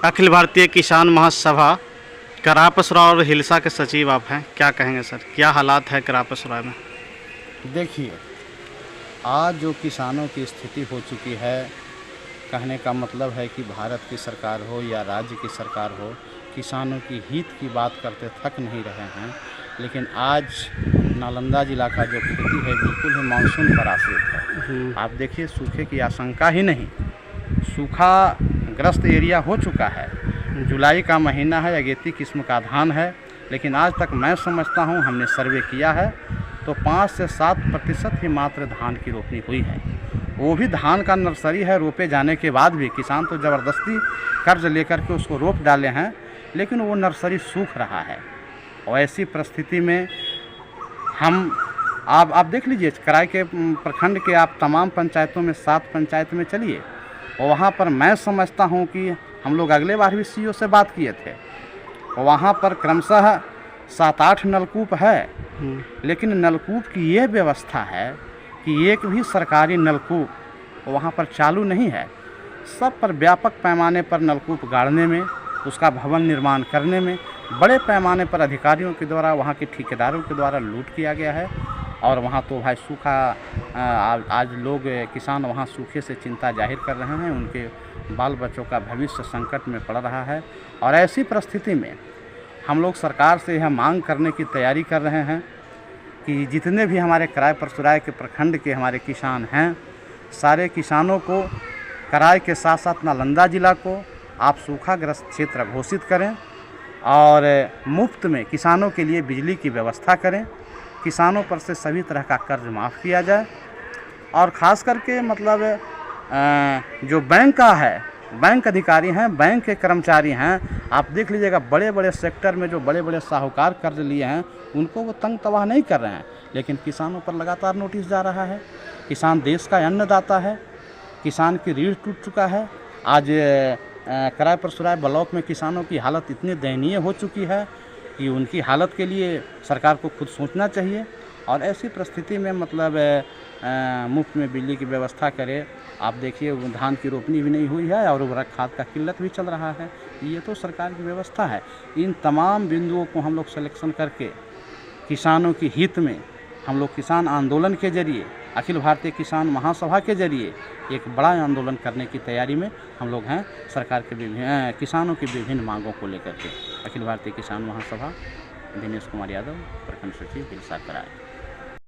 अखिल भारतीय किसान महासभा करापसरा और हिलसा के सचिव आप हैं, क्या कहेंगे सर, क्या हालात है करापसरा में? देखिए, आज जो किसानों की स्थिति हो चुकी है, कहने का मतलब है कि भारत की सरकार हो या राज्य की सरकार हो, किसानों की हित की बात करते थक नहीं रहे हैं। लेकिन आज नालंदा जिला का जो खेती है बिल्कुल ही मानसून पर आश्रित है। आप देखिए, सूखे की आशंका ही नहीं, सूखा ग्रस्त एरिया हो चुका है। जुलाई का महीना है, अगेती किस्म का धान है, लेकिन आज तक मैं समझता हूँ, हमने सर्वे किया है तो 5 से 7% ही मात्र धान की रोपनी हुई है। वो भी धान का नर्सरी है, रोपे जाने के बाद भी किसान तो ज़बरदस्ती कर्ज लेकर के उसको रोप डाले हैं, लेकिन वो नर्सरी सूख रहा है। और ऐसी परिस्थिति में हम आप देख लीजिए, कराई के प्रखंड के आप तमाम पंचायतों में 7 पंचायत में चलिए, और वहाँ पर मैं समझता हूँ कि हम लोग अगले बार भी सीईओ से बात किए थे, वहाँ पर क्रमशः 7-8 नलकूप है, लेकिन नलकूप की ये व्यवस्था है कि एक भी सरकारी नलकूप वहाँ पर चालू नहीं है। सब पर व्यापक पैमाने पर नलकूप गाड़ने में, उसका भवन निर्माण करने में बड़े पैमाने पर अधिकारियों के द्वारा, वहाँ के ठेकेदारों के द्वारा लूट किया गया है। और वहाँ तो भाई सूखा, आज लोग किसान वहाँ सूखे से चिंता जाहिर कर रहे हैं, उनके बाल बच्चों का भविष्य संकट में पड़ रहा है। और ऐसी परिस्थिति में हम लोग सरकार से यह मांग करने की तैयारी कर रहे हैं कि जितने भी हमारे कराय परसुराय के प्रखंड के हमारे किसान हैं, सारे किसानों को कराय के साथ साथ नालंदा जिला को आप सूखाग्रस्त क्षेत्र घोषित करें और मुफ्त में किसानों के लिए बिजली की व्यवस्था करें। किसानों पर से सभी तरह का कर्ज माफ़ किया जाए, और ख़ास करके मतलब जो बैंक का है, बैंक अधिकारी हैं, बैंक के कर्मचारी हैं, आप देख लीजिएगा बड़े बड़े सेक्टर में जो बड़े बड़े साहूकार कर्ज लिए हैं उनको वो तंग तबाह नहीं कर रहे हैं, लेकिन किसानों पर लगातार नोटिस जा रहा है। किसान देश का अन्नदाता है, किसान की रीढ़ टूट चुका है। आज कराय परसुराय ब्लॉक में किसानों की हालत इतनी दयनीय हो चुकी है कि उनकी हालत के लिए सरकार को खुद सोचना चाहिए। और ऐसी परिस्थिति में मतलब मुफ्त में बिजली की व्यवस्था करे। आप देखिए, धान की रोपनी भी नहीं हुई है और उर्वरक खाद का किल्लत भी चल रहा है। ये तो सरकार की व्यवस्था है। इन तमाम बिंदुओं को हम लोग सिलेक्शन करके किसानों की हित में हम लोग किसान आंदोलन के जरिए, अखिल भारतीय किसान महासभा के जरिए एक बड़ा आंदोलन करने की तैयारी में हम लोग हैं। सरकार के विभिन्न किसानों की विभिन्न मांगों को लेकर के अखिल भारतीय किसान महासभा, दिनेश कुमार यादव, प्रखंड सचिव, हिलसा कराय।